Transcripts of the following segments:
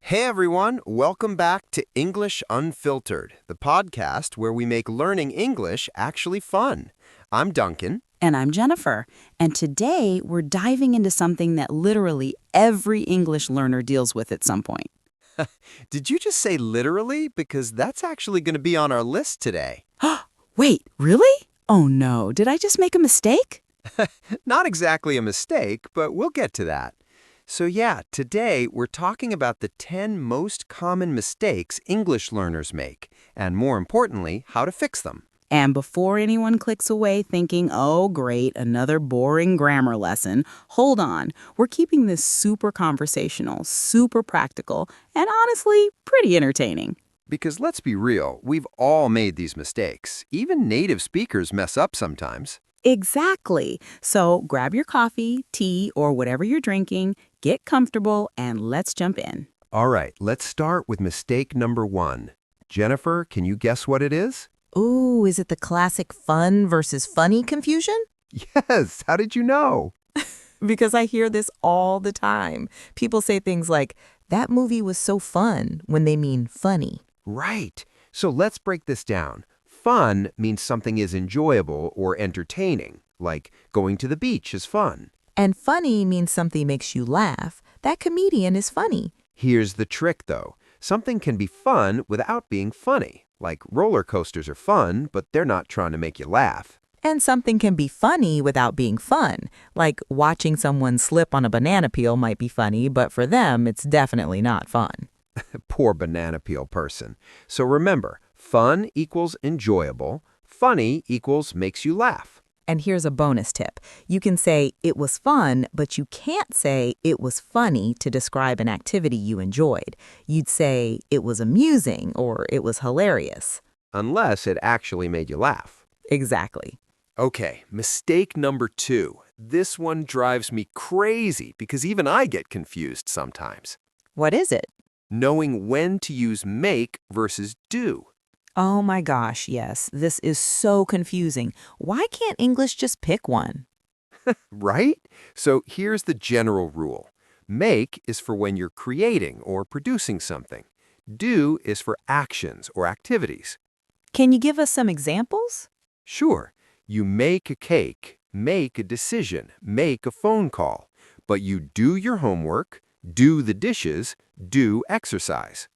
Hey everyone, welcome back to English Unfiltered, the podcast where we make learning English actually fun. I'm Duncan. And I'm Jennifer. And today we're diving into something that literally every English learner deals with at some point. Did you just say literally? Because that's actually going to be on our list today. Wait, really? Oh no, did I just make a mistake? Not exactly a mistake, but we'll get to that. So yeah, today we're talking about the 10 most common mistakes English learners make, and more importantly, how to fix them. And before anyone clicks away thinking, oh great, another boring grammar lesson, hold on. We're keeping this super conversational, super practical, and honestly, pretty entertaining. Because let's be real, we've all made these mistakes. Even native speakers mess up sometimes. Exactly. So grab your coffee, tea, or whatever you're drinking, get comfortable, and let's jump in. All right, let's start with mistake number 1. Jennifer, can you guess what it is? Ooh, is it the classic fun versus funny confusion? Yes, how did you know? Because I hear this all the time. People say things like, that movie was so fun, when they mean funny. Right. So let's break this down. Fun means something is enjoyable or entertaining, like going to the beach is fun. And funny means something makes you laugh. That comedian is funny. Here's the trick, though. Something can be fun without being funny. Like roller coasters are fun, but they're not trying to make you laugh. And something can be funny without being fun. Like watching someone slip on a banana peel might be funny, but for them, it's definitely not fun. Poor banana peel person. So remember, fun equals enjoyable, funny equals makes you laugh. And here's a bonus tip. You can say, it was fun, but you can't say, it was funny to describe an activity you enjoyed. You'd say, it was amusing or it was hilarious. Unless it actually made you laugh. Exactly. Okay, mistake number 2. This one drives me crazy because even I get confused sometimes. What is it? Knowing when to use make versus do. Oh my gosh, yes. This is so confusing. Why can't English just pick one? Right? So here's the general rule. Make is for when you're creating or producing something. Do is for actions or activities. Can you give us some examples? Sure, you make a cake, make a decision, make a phone call. But you do your homework, do the dishes, do exercise.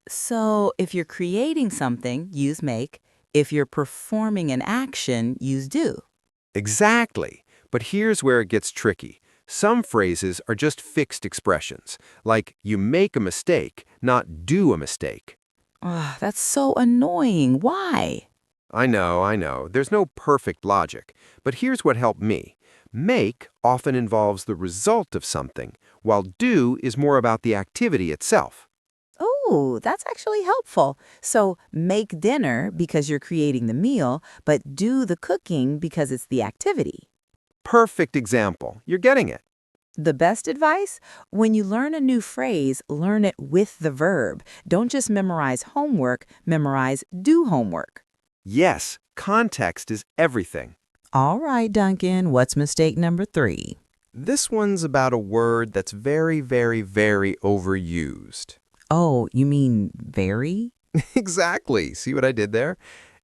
So if you're creating something, use make. If you're performing an action, use do. Exactly. But here's where it gets tricky. Some phrases are just fixed expressions, like you make a mistake, not do a mistake. Ugh, that's so annoying. Why? I know. There's no perfect logic. But here's what helped me. Make often involves the result of something, while do is more about the activity itself. Oh, that's actually helpful. So make dinner because you're creating the meal, but do the cooking because it's the activity. Perfect example. You're getting it. The best advice? When you learn a new phrase, learn it with the verb. Don't just memorize homework, memorize do homework. Yes, context is everything. All right, Duncan, what's mistake number 3? This one's about a word that's very, very, very overused. Oh, you mean very? Exactly. See what I did there?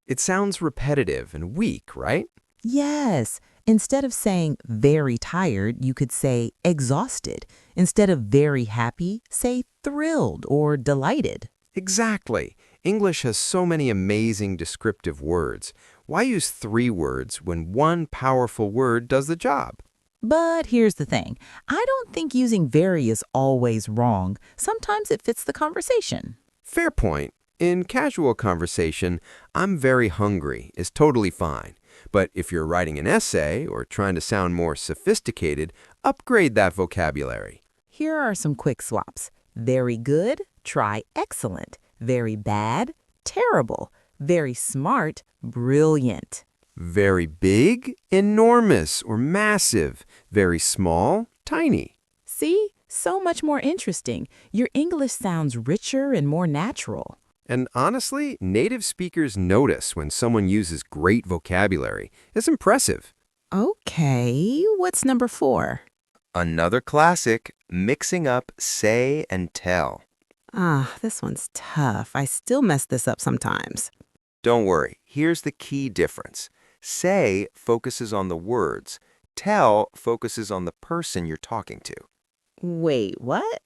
It sounds repetitive and weak, right? Yes. Instead of saying very tired, you could say exhausted. Instead of very happy, say thrilled or delighted. Exactly. English has so many amazing descriptive words. Why use 3 words when one powerful word does the job? But here's the thing. I don't think using very is always wrong. Sometimes it fits the conversation. Fair point. In casual conversation, I'm very hungry is totally fine. But if you're writing an essay or trying to sound more sophisticated, upgrade that vocabulary. Here are some quick swaps. Very good, try excellent. Very bad, terrible. Very smart, brilliant. Very big, enormous or massive. Very small, tiny. See? So much more interesting. Your English sounds richer and more natural. And honestly, native speakers notice when someone uses great vocabulary. It's impressive. Okay, what's number 4? Another classic, mixing up say and tell. This one's tough. I still mess this up sometimes. Don't worry, here's the key difference. Say focuses on the words. Tell focuses on the person you're talking to. Wait, what?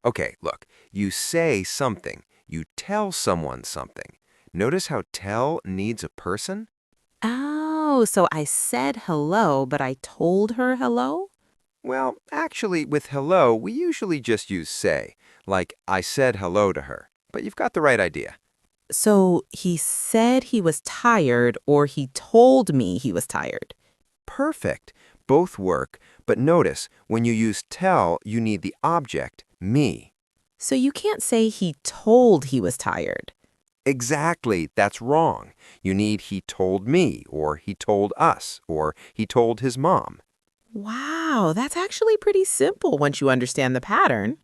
Okay, look, you say something. You tell someone something. Notice how tell needs a person? Oh, so I said hello, but I told her hello? Well, actually, with hello, we usually just use say, like I said hello to her. But you've got the right idea. So he said he was tired, or he told me he was tired. Perfect. Both work, but notice, when you use tell, you need the object, me. So you can't say he told he was tired. Exactly, that's wrong. You need he told me, or he told us, or he told his mom. Wow, that's actually pretty simple once you understand the pattern.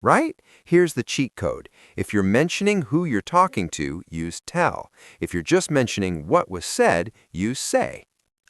Right? Here's the cheat code. If you're mentioning who you're talking to, use tell. If you're just mentioning what was said, use say.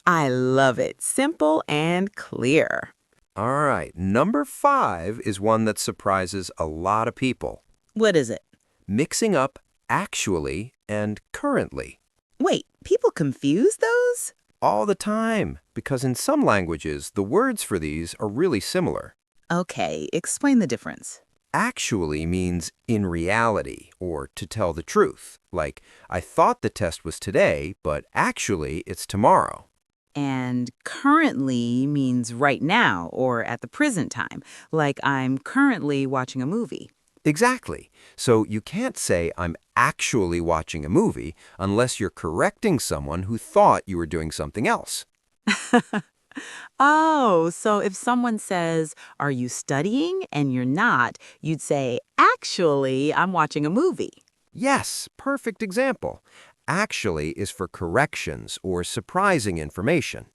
I love it. Simple and clear. All right, number 5 is one that surprises a lot of people. What is it? Mixing up actually and currently. Wait, people confuse those? All the time, because in some languages, the words for these are really similar. Okay, explain the difference. Actually means in reality, or to tell the truth. Like, I thought the test was today, but actually it's tomorrow. And currently means right now or at the present time, like I'm currently watching a movie. Exactly. So you can't say I'm actually watching a movie unless you're correcting someone who thought you were doing something else. Oh, so if someone says, "Are you studying?" and you're not, you'd say, "Actually, I'm watching a movie." Yes, perfect example. Actually is for corrections or surprising information.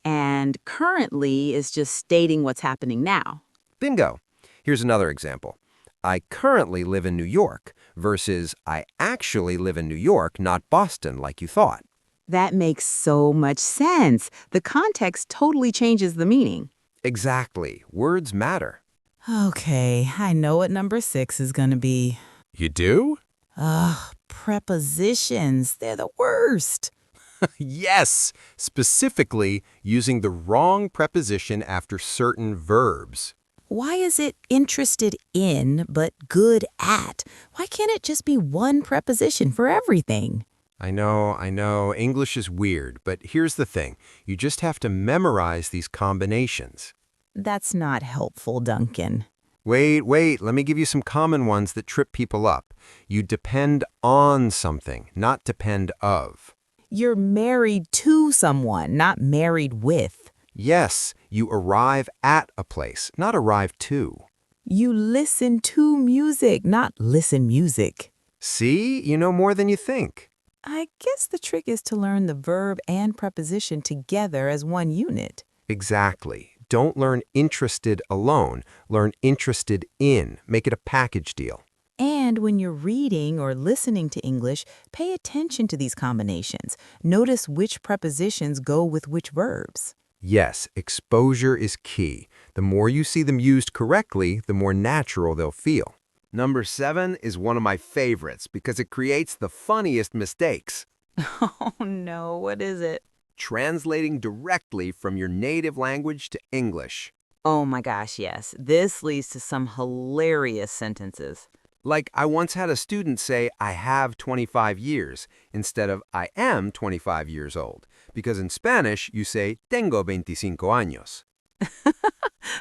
And currently is just stating what's happening now. Bingo. Here's another example. I currently live in New York versus I actually live in New York, not Boston like you thought. That makes so much sense. The context totally changes the meaning. Exactly. Words matter. Okay, I know what number 6 is going to be. You do? Ugh, prepositions. They're the worst. Yes, specifically using the wrong preposition after certain verbs. Why is it interested in but good at? Why can't it just be one preposition for everything? I know, English is weird, but here's the thing. You just have to memorize these combinations. That's not helpful, Duncan. Wait, let me give you some common ones that trip people up. You depend on something, not depend of. You're married to someone, not married with. Yes, you arrive at a place, not arrive to. You listen to music, not listen music. See, you know more than you think. I guess the trick is to learn the verb and preposition together as one unit. Exactly. Don't learn interested alone. Learn interested in. Make it a package deal. And when you're reading or listening to English, pay attention to these combinations. Notice which prepositions go with which verbs. Yes, exposure is key. The more you see them used correctly, the more natural they'll feel. Number 7 is one of my favorites because it creates the funniest mistakes. Oh no, what is it? Translating directly from your native language to English. Oh my gosh, yes. This leads to some hilarious sentences. Like, I once had a student say, I have 25 years, instead of I am 25 years old. Because in Spanish, you say, tengo 25 años.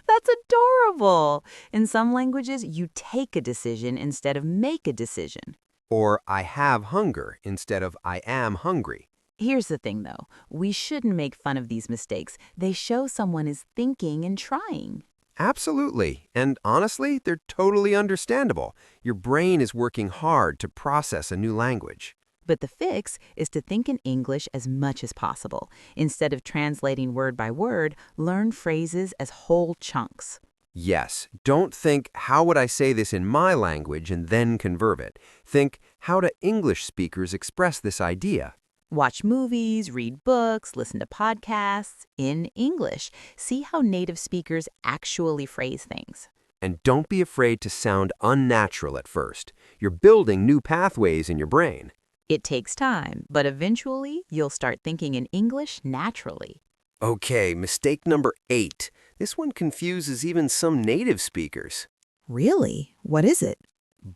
That's adorable. In some languages, you take a decision instead of make a decision. Or I have hunger, instead of I am hungry. Here's the thing, though. We shouldn't make fun of these mistakes. They show someone is thinking and trying. Absolutely. And honestly, they're totally understandable. Your brain is working hard to process a new language. But the fix is to think in English as much as possible. Instead of translating word by word, learn phrases as whole chunks. Yes, don't think, how would I say this in my language and then convert it? Think, how do English speakers express this idea? Watch movies, read books, listen to podcasts in English. See how native speakers actually phrase things. And don't be afraid to sound unnatural at first. You're building new pathways in your brain. It takes time, but eventually you'll start thinking in English naturally. Okay, mistake number 8. This one confuses even some native speakers. Really? What is it?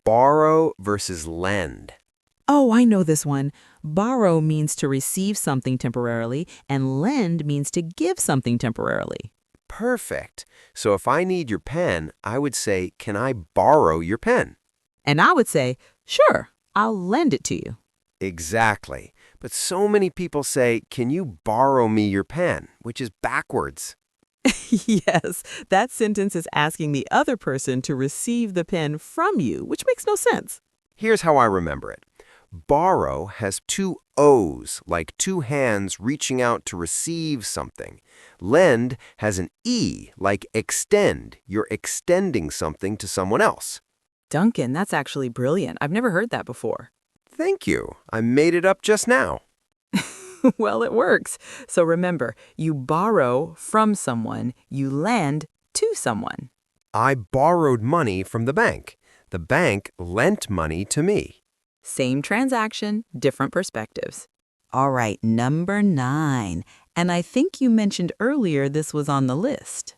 Borrow versus lend. Oh, I know this one. Borrow means to receive something temporarily, and lend means to give something temporarily. Perfect. So if I need your pen, I would say, can I borrow your pen? And I would say, sure, I'll lend it to you. Exactly. But so many people say, can you borrow me your pen? Which is backwards. Yes, that sentence is asking the other person to receive the pen from you, which makes no sense. Here's how I remember it. Borrow has 2 O's, like 2 hands reaching out to receive something. Lend has an E, like extend. You're extending something to someone else. Duncan, that's actually brilliant. I've never heard that before. Thank you. I made it up just now. Well, it works. So remember, you borrow from someone, you lend to someone. I borrowed money from the bank. The bank lent money to me. Same transaction, different perspectives. All right, number 9. And I think you mentioned earlier this was on the list.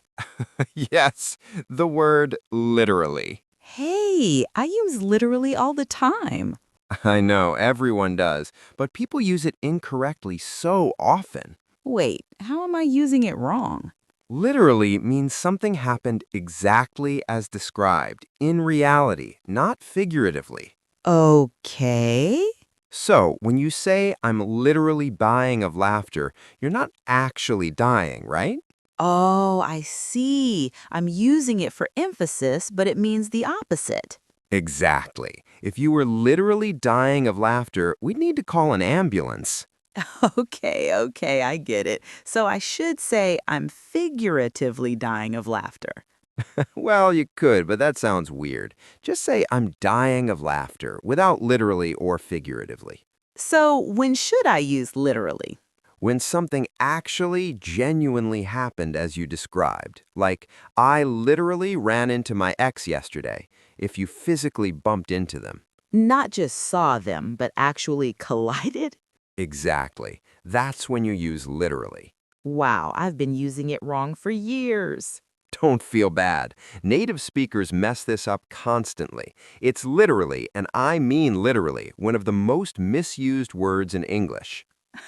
Yes, the word literally. Hey, I use literally all the time. I know, everyone does, but people use it incorrectly so often. Wait, how am I using it wrong? Literally means something happened exactly as described, in reality, not figuratively. Okay. So, when you say, I'm literally dying of laughter, you're not actually dying, right? Oh, I see. I'm using it for emphasis, but it means the opposite. Exactly. If you were literally dying of laughter, we'd need to call an ambulance. Okay, I get it. So I should say I'm figuratively dying of laughter. Well, you could, but that sounds weird. Just say, I'm dying of laughter, without literally or figuratively. So when should I use literally? When something actually, genuinely happened as you described, like, I literally ran into my ex yesterday, if you physically bumped into them. Not just saw them, but actually collided? Exactly. That's when you use literally. Wow, I've been using it wrong for years. Don't feel bad. Native speakers mess this up constantly. It's literally, and I mean literally, one of the most misused words in English.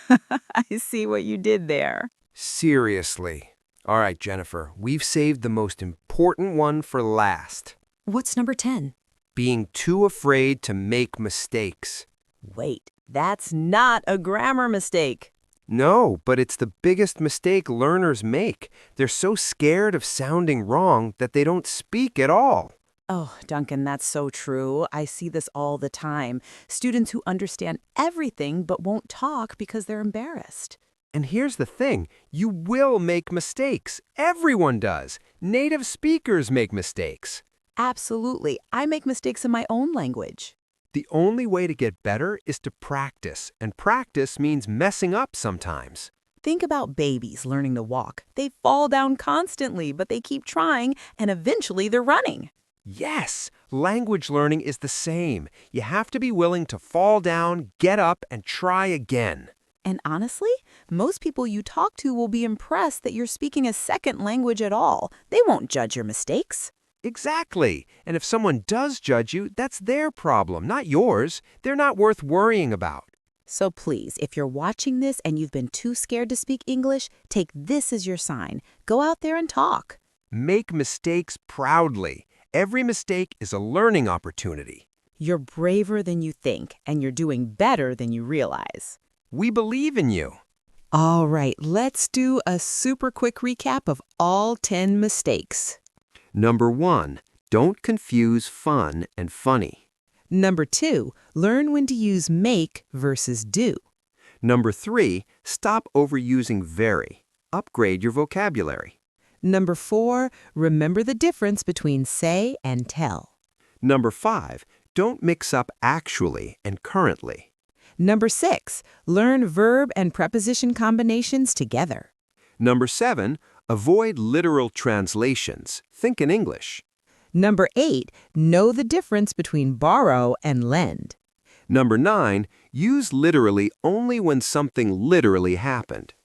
I see what you did there. Seriously. All right, Jennifer, we've saved the most important one for last. What's number 10? Being too afraid to make mistakes. Wait, that's not a grammar mistake. No, but it's the biggest mistake learners make. They're so scared of sounding wrong that they don't speak at all. Oh, Duncan, that's so true. I see this all the time. Students who understand everything but won't talk because they're embarrassed. And here's the thing, you will make mistakes. Everyone does. Native speakers make mistakes. Absolutely. I make mistakes in my own language. The only way to get better is to practice, and practice means messing up sometimes. Think about babies learning to walk. They fall down constantly, but they keep trying, and eventually they're running. Yes, language learning is the same. You have to be willing to fall down, get up, and try again. And honestly, most people you talk to will be impressed that you're speaking a second language at all. They won't judge your mistakes. Exactly. And if someone does judge you, that's their problem, not yours. They're not worth worrying about. So please, if you're watching this and you've been too scared to speak English, take this as your sign. Go out there and talk. Make mistakes proudly. Every mistake is a learning opportunity. You're braver than you think, and you're doing better than you realize. We believe in you. All right, let's do a super quick recap of all 10 mistakes. Number 1, don't confuse fun and funny. Number 2, learn when to use make versus do. Number 3, stop overusing very. Upgrade your vocabulary. Number 4, remember the difference between say and tell. Number 5, don't mix up actually and currently. Number 6, learn verb and preposition combinations together. Number 7, avoid literal translations. Think in English. Number 8, know the difference between borrow and lend. Number 9, use literally only when something literally happened.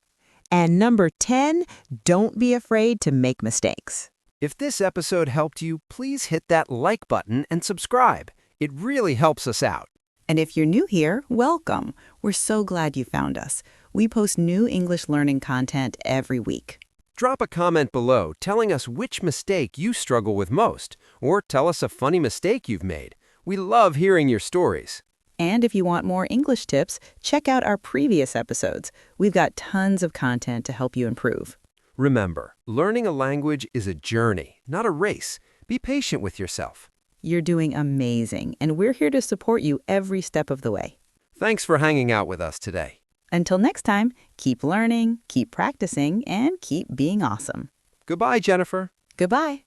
And number 10, don't be afraid to make mistakes. If this episode helped you, please hit that like button and subscribe. It really helps us out. And if you're new here, welcome. We're so glad you found us. We post new English learning content every week. Drop a comment below telling us which mistake you struggle with most, or tell us a funny mistake you've made. We love hearing your stories. And if you want more English tips, check out our previous episodes. We've got tons of content to help you improve. Remember, learning a language is a journey, not a race. Be patient with yourself. You're doing amazing, and we're here to support you every step of the way. Thanks for hanging out with us today. Until next time, keep learning, keep practicing, and keep being awesome. Goodbye, Jennifer. Goodbye.